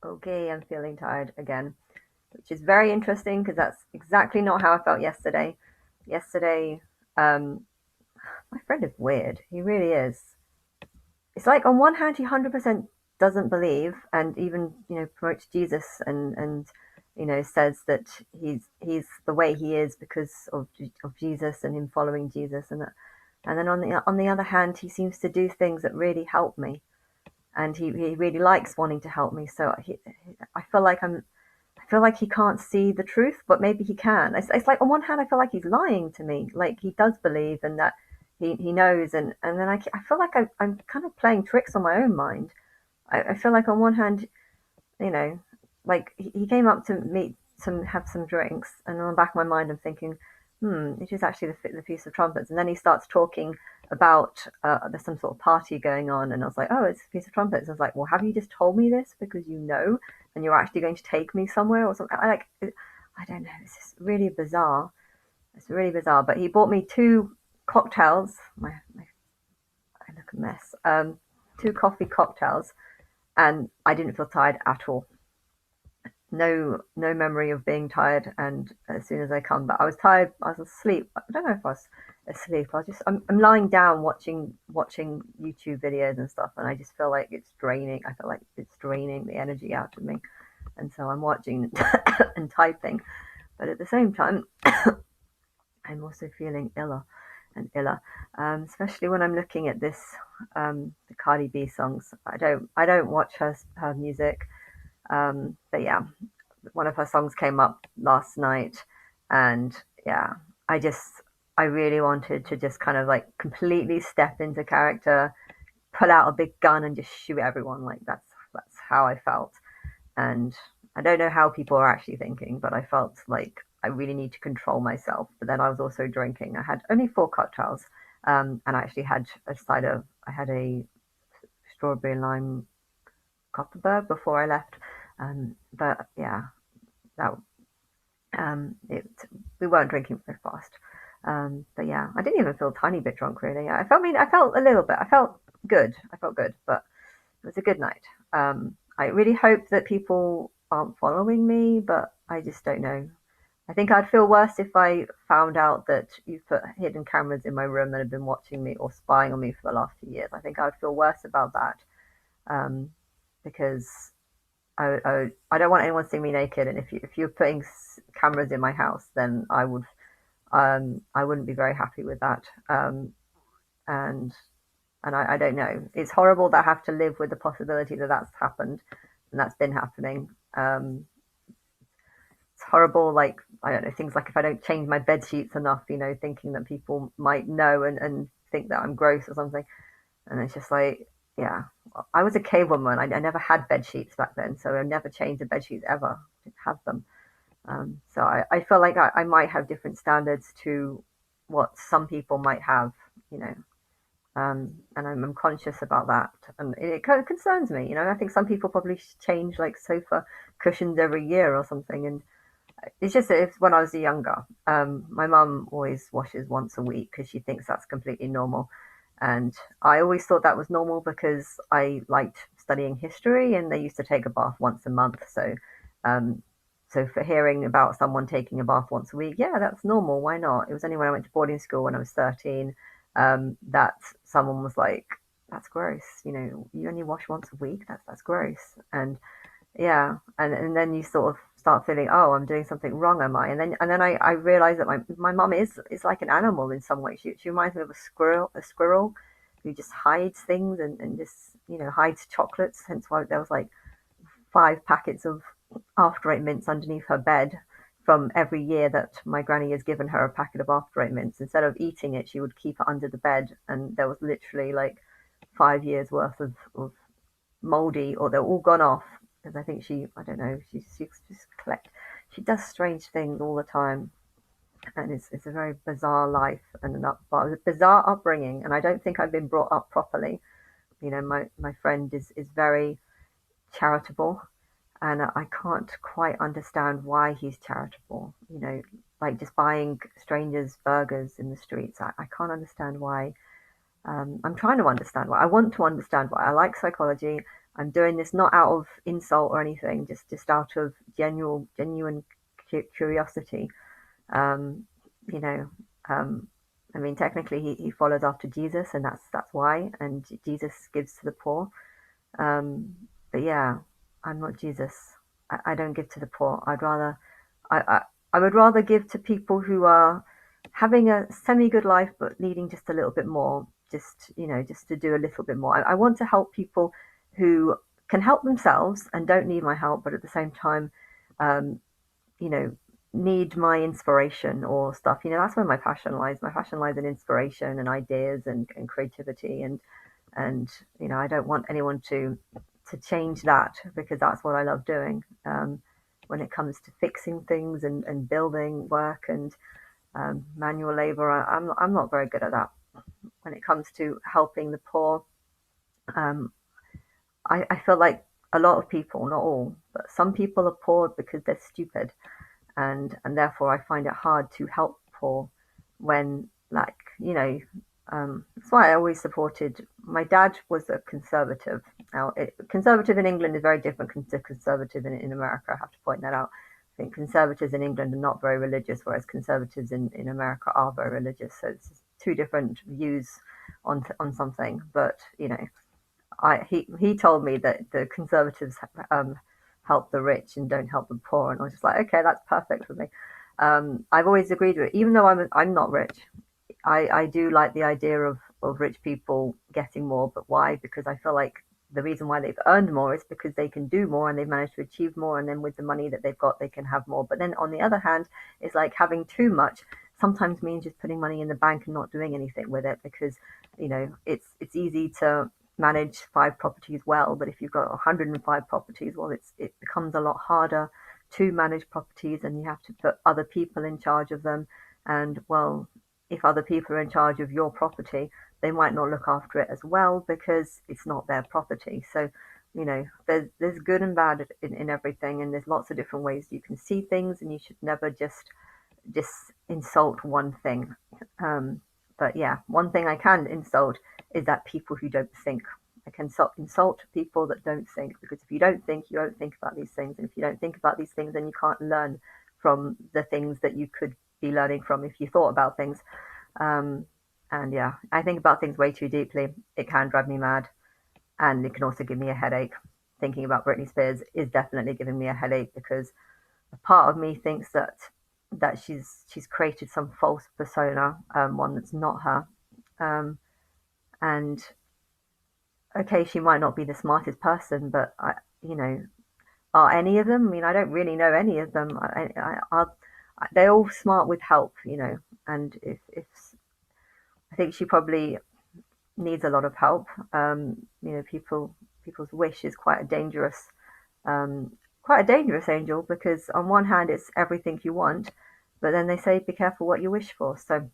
Okay, I'm feeling tired again, which is very interesting because that's exactly not how I felt yesterday. Yesterday, um, my friend is weird. He really is. It's like on one hand, he 100% doesn't believe, and even promotes Jesus, and says that he's the way he is because of Jesus and him following Jesus, and then on the other hand, he seems to do things that really help me, and he really likes wanting to help me. So I feel like I feel like he can't see the truth, but maybe he can. It's like on one hand, I feel like he's lying to me, like he does believe and that he knows, and then I feel like I'm kind of playing tricks on my own mind. I feel like on one hand, you know, like he came up to meet some have some drinks, and on the back of my mind, I'm thinking, it is actually the Feast of Trumpets, and then he starts talking about there's some sort of party going on, and I was like, oh, it's the Feast of Trumpets. I was like, well, have you just told me this because you know, and you're actually going to take me somewhere or something? I don't know. It's just really bizarre. It's really bizarre. But he bought me two cocktails. I look a mess. Two coffee cocktails, and I didn't feel tired at all. No memory of being tired, and as soon as I come back I was tired. I was asleep. I don't know if I was asleep. I'm lying down watching YouTube videos and stuff, and I just feel like it's draining. I feel like it's draining the energy out of me, and so I'm watching and typing, but at the same time I'm also feeling iller and iller, especially when I'm looking at this, the Cardi B songs. I don't watch her music, but yeah, one of her songs came up last night, and yeah, I just I really wanted to just kind of like completely step into character, pull out a big gun and just shoot everyone. Like that's how I felt, and I don't know how people are actually thinking, but I felt like I really need to control myself. But then I was also drinking. I had only four cocktails, and I actually had a cider. I had a strawberry lime Copperberg before I left. But yeah, that it we weren't drinking very fast. But yeah, I didn't even feel a tiny bit drunk really. I felt a little bit. I felt good. I felt good, but it was a good night. I really hope that people aren't following me, but I just don't know. I think I'd feel worse if I found out that you put hidden cameras in my room and have been watching me or spying on me for the last few years. I think I would feel worse about that, um, because I don't want anyone seeing me naked. And if you're putting cameras in my house, then I wouldn't be very happy with that. And I don't know. It's horrible that I have to live with the possibility that that's happened and that's been happening. It's horrible. Like I don't know, things like if I don't change my bed sheets enough, thinking that people might know and think that I'm gross or something. And it's just like, yeah, I was a cave woman. I never had bed sheets back then, so I never changed the bed sheets ever. I didn't have them. So I feel like I might have different standards to what some people might have, you know. And I'm conscious about that, and it kind of concerns me. I think some people probably change like sofa cushions every year or something, and it's just that when I was younger, my mum always washes once a week because she thinks that's completely normal. And I always thought that was normal because I liked studying history and they used to take a bath once a month. Um, so for hearing about someone taking a bath once a week, yeah, that's normal. Why not? It was only when I went to boarding school when I was 13, that someone was like, that's gross. You only wash once a week. That's gross. And yeah, and then you sort of start feeling, oh, I'm doing something wrong, am I? And then I realized that my mum is like an animal in some way. She reminds me of a squirrel who just hides things and just hides chocolates. Hence why there was like 5 packets of after eight mints underneath her bed from every year that my granny has given her a packet of after eight mints. Instead of eating it, she would keep it under the bed, and there was literally like 5 years worth of moldy, or they're all gone off because I think I don't know, she just she does strange things all the time, and it's a very bizarre life and a bizarre upbringing, and I don't think I've been brought up properly. My friend is very charitable, and I can't quite understand why he's charitable. Like just buying strangers burgers in the streets. I can't understand why. I'm trying to understand why. I want to understand why. I like psychology. I'm doing this not out of insult or anything, just out of genuine curiosity. Um, you know, um, I mean, technically, he follows after Jesus, and that's why. And Jesus gives to the poor. Um, but yeah, I'm not Jesus. I don't give to the poor. I, I, I would rather give to people who are having a semi-good life but needing just a little bit more. Just just to do a little bit more. I want to help people who can help themselves and don't need my help, but at the same time, um, you know, need my inspiration or stuff. That's where my passion lies. My passion lies in inspiration and ideas and creativity and I don't want anyone to change that because that's what I love doing. When it comes to fixing things and building work and manual labor, I'm not very good at that. When it comes to helping the poor, um, I feel like a lot of people, not all, but some people are poor because they're stupid, and therefore I find it hard to help poor when that's why I always supported. My dad was a conservative. Now, conservative in England is very different to conservative in America. I have to point that out. I think conservatives in England are not very religious, whereas conservatives in America are very religious. So it's two different views on something. But he told me that the conservatives help the rich and don't help the poor, and I was just like, okay, that's perfect for me. I've always agreed with it, even though I'm not rich. I do like the idea of rich people getting more, but why? Because I feel like the reason why they've earned more is because they can do more and they've managed to achieve more, and then with the money that they've got, they can have more. But then on the other hand, it's like having too much sometimes means just putting money in the bank and not doing anything with it because it's easy to manage 5 properties well, but if you've got 105 properties, well, it becomes a lot harder to manage properties, and you have to put other people in charge of them. And well, if other people are in charge of your property, they might not look after it as well because it's not their property. So, there's good and bad in everything, and there's lots of different ways you can see things, and you should never just insult one thing. Um, but yeah, one thing I can insult is that people who don't think. I can insult people that don't think because if you don't think, you don't think about these things, and if you don't think about these things, then you can't learn from the things that you could be learning from if you thought about things. Um, and yeah, I think about things way too deeply. It can drive me mad, and it can also give me a headache. Thinking about Britney Spears is definitely giving me a headache because a part of me thinks that she's created some false persona, one that's not her. Um, and okay, she might not be the smartest person, but you know, are any of them? I mean, I don't really know any of them. They're all smart with help, and if I think she probably needs a lot of help. People's wish is um, quite a dangerous angel because on one hand it's everything you want, but then they say be careful what you wish for. So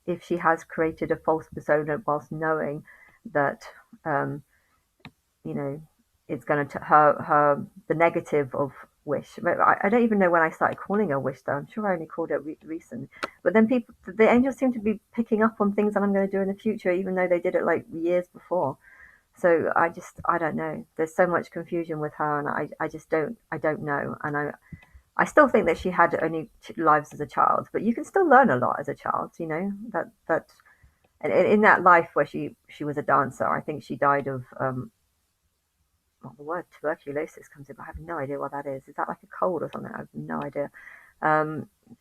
if she has created a false persona whilst knowing that um, you know it's going to her the negative of wish. I don't even know when I started calling her wish though. I'm sure I only called it recent. But then the angels seem to be picking up on things that I'm going to do in the future, even though they did it like years before. So I don't know. There's so much confusion with her, and I just don't know. And I still think that she had only lives as a child, but you can still learn a lot as a child. That and in that life where she was a dancer, I think she died of well, the word tuberculosis comes in, but I have no idea what that is. Is that like a cold or something? I have no idea.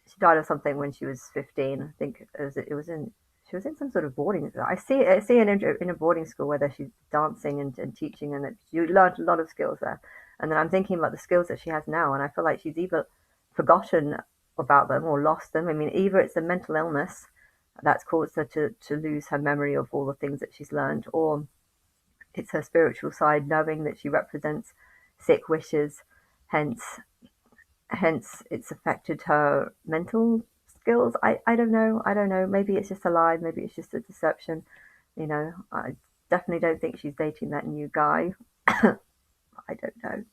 She died of something when she was 15. I think it was in she was in some sort of boarding. I see in a boarding school where she's dancing and teaching, and that you learned a lot of skills there. And then I'm thinking about the skills that she has now, and I feel like she's either forgotten about them or lost them. I mean, either it's a mental illness that's caused her to lose her memory of all the things that she's learned, or it's her spiritual side knowing that she represents sick wishes, hence hence it's affected her mental skills. I don't know. I don't know. Maybe it's just a lie, maybe it's just a deception. I definitely don't think she's dating that new guy. I don't know.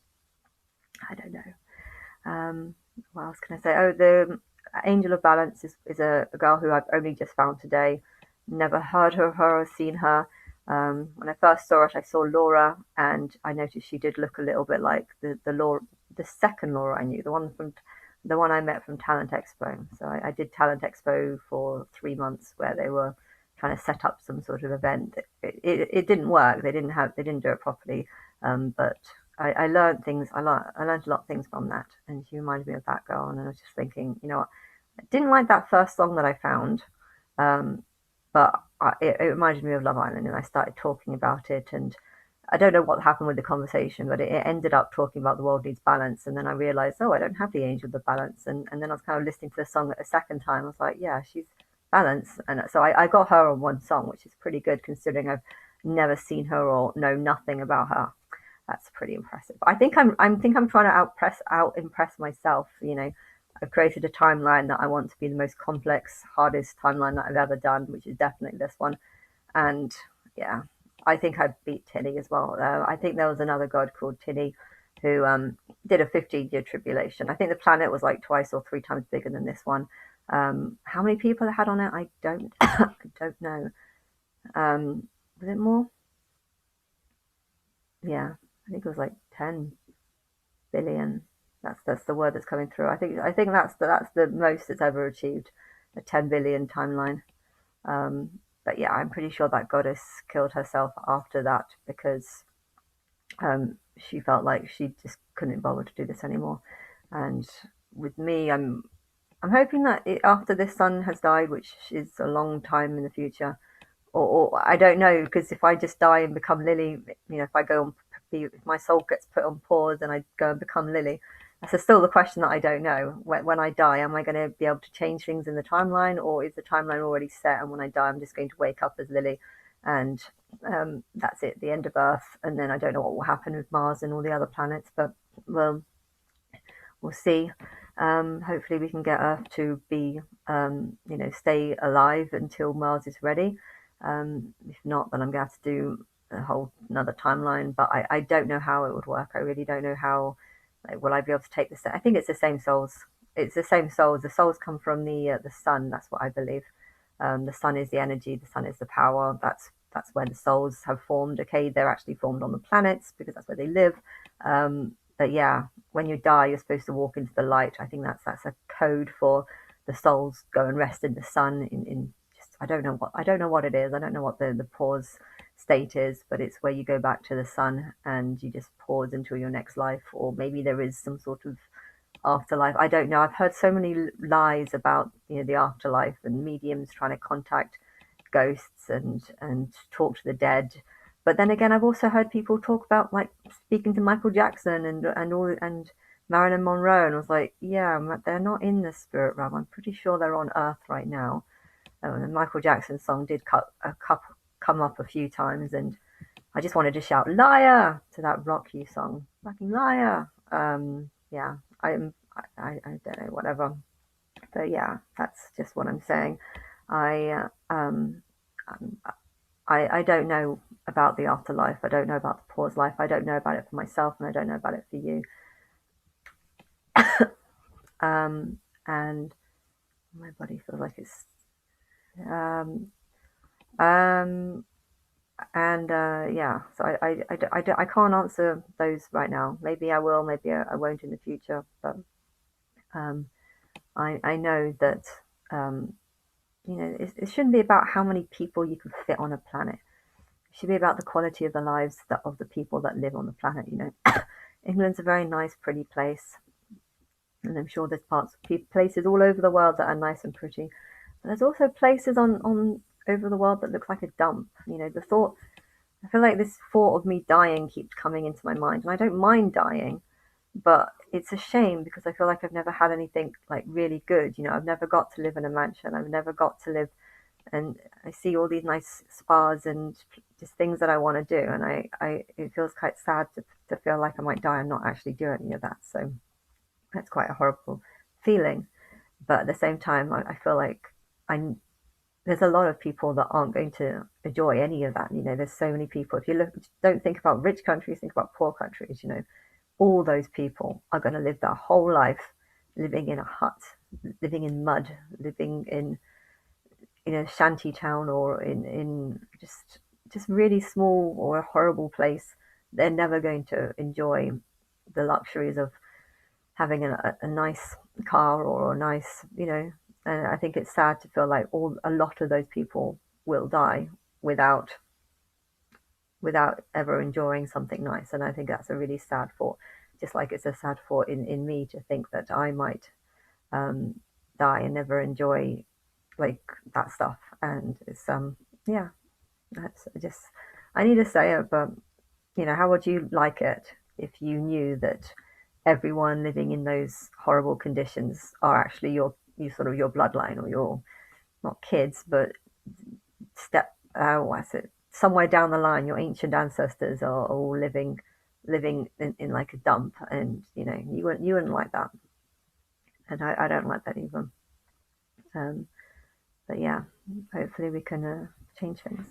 I don't know. What else can I say? Oh, the Angel of Balance is a girl who I've only just found today. Never heard of her or seen her. When I first saw it, I saw Laura, and I noticed she did look a little bit like the Laura, the second Laura I knew, the one I met from Talent Expo. So I did Talent Expo for 3 months, where they were trying to set up some sort of event. It didn't work. They didn't do it properly. But I learned things. I learned a lot of things from that, and she reminded me of that girl. And I was just thinking, you know what? I didn't like that first song that I found, um, but it reminded me of Love Island, and I started talking about it. And I don't know what happened with the conversation, but it ended up talking about the world needs balance. And then I realized, oh, I don't have the angel of the balance. And then I was kind of listening to the song a second time. I was like, yeah, she's balance. And so I got her on one song, which is pretty good considering I've never seen her or know nothing about her. That's pretty impressive. I think I'm trying to out impress myself. You know, I've created a timeline that I want to be the most complex, hardest timeline that I've ever done, which is definitely this one. And yeah, I think I beat Tinny as well. I think there was another god called Tinny who did a 15-year tribulation. I think the planet was like twice or three times bigger than this one. How many people it had on it, I don't, I don't know. Was it more? Yeah, I think it was like 10 billion. That's the word that's coming through. I think that's the most it's ever achieved, a 10 billion timeline. But yeah, I'm pretty sure that goddess killed herself after that because she felt like she just couldn't bother to do this anymore. And with me, I'm hoping that after this son has died, which is a long time in the future, or I don't know, because if I just die and become Lily, you know, if I go on, if my soul gets put on pause and I go and become Lily, that's still the question that I don't know. When I die, am I going to be able to change things in the timeline, or is the timeline already set? And when I die, I'm just going to wake up as Lily, and that's it, the end of Earth. And then I don't know what will happen with Mars and all the other planets, but well, we'll see. Hopefully, we can get Earth to be, you know, stay alive until Mars is ready. If not, then I'm going to have to do a whole another timeline. But I don't know how it would work. I really don't know how. Like, will I be able to take this? I think it's the same souls. It's the same souls. The souls come from the sun. That's what I believe. The sun is the energy. The sun is the power. That's where the souls have formed. Okay, they're actually formed on the planets because that's where they live. But yeah, when you die, you're supposed to walk into the light. I think that's a code for the souls go and rest in the sun. In just I don't know what it is. I don't know what the pause state is, but it's where you go back to the sun and you just pause until your next life, or maybe there is some sort of afterlife. I don't know. I've heard so many lies about, you know, the afterlife and mediums trying to contact ghosts and talk to the dead. But then again, I've also heard people talk about like speaking to Michael Jackson and Marilyn Monroe, and I was like, yeah, they're not in the spirit realm. I'm pretty sure they're on Earth right now. The Michael Jackson song did come up a few times, and I just wanted to shout "liar" to that Rock You song, fucking liar. Yeah, I don't know, whatever. But yeah, that's just what I'm saying. I um, I don't know about the afterlife. I don't know about the pause life. I don't know about it for myself, and I don't know about it for you. And my body feels like it's um, um, and yeah. So I can't answer those right now. Maybe I will. Maybe I won't in the future. But um, I know that um, you know it shouldn't be about how many people you can fit on a planet. It should be about the quality of the lives of the people that live on the planet. You know, England's a very nice, pretty place, and I'm sure there's places all over the world that are nice and pretty. But there's also places on over the world that look like a dump. You know, the thought. I feel like this thought of me dying keeps coming into my mind, and I don't mind dying, but it's a shame because I feel like I've never had anything like really good. You know, I've never got to live in a mansion. I've never got to live, and I see all these nice spas and just things that I want to do, and it feels quite sad to feel like I might die and not actually do any of that. So that's quite a horrible feeling. But at the same time, I feel like I there's a lot of people that aren't going to enjoy any of that. You know, there's so many people. If you look, don't think about rich countries, think about poor countries. You know, all those people are going to live their whole life living in a hut, living in mud, living in a shanty town or in just just really small or a horrible place, they're never going to enjoy the luxuries of having a nice car or a nice, you know. And I think it's sad to feel like a lot of those people will die without ever enjoying something nice. And I think that's a really sad thought. Just like it's a sad thought in me to think that I might um, die and never enjoy like that stuff. And it's yeah, that's just I need to say it, but how would you like it if you knew that everyone living in those horrible conditions are actually you sort of your bloodline or your not kids, but step what's it somewhere down the line, your ancient ancestors are all living in like a dump, and you wouldn't like that, and I don't like that either. Um, but yeah, hopefully we can change things.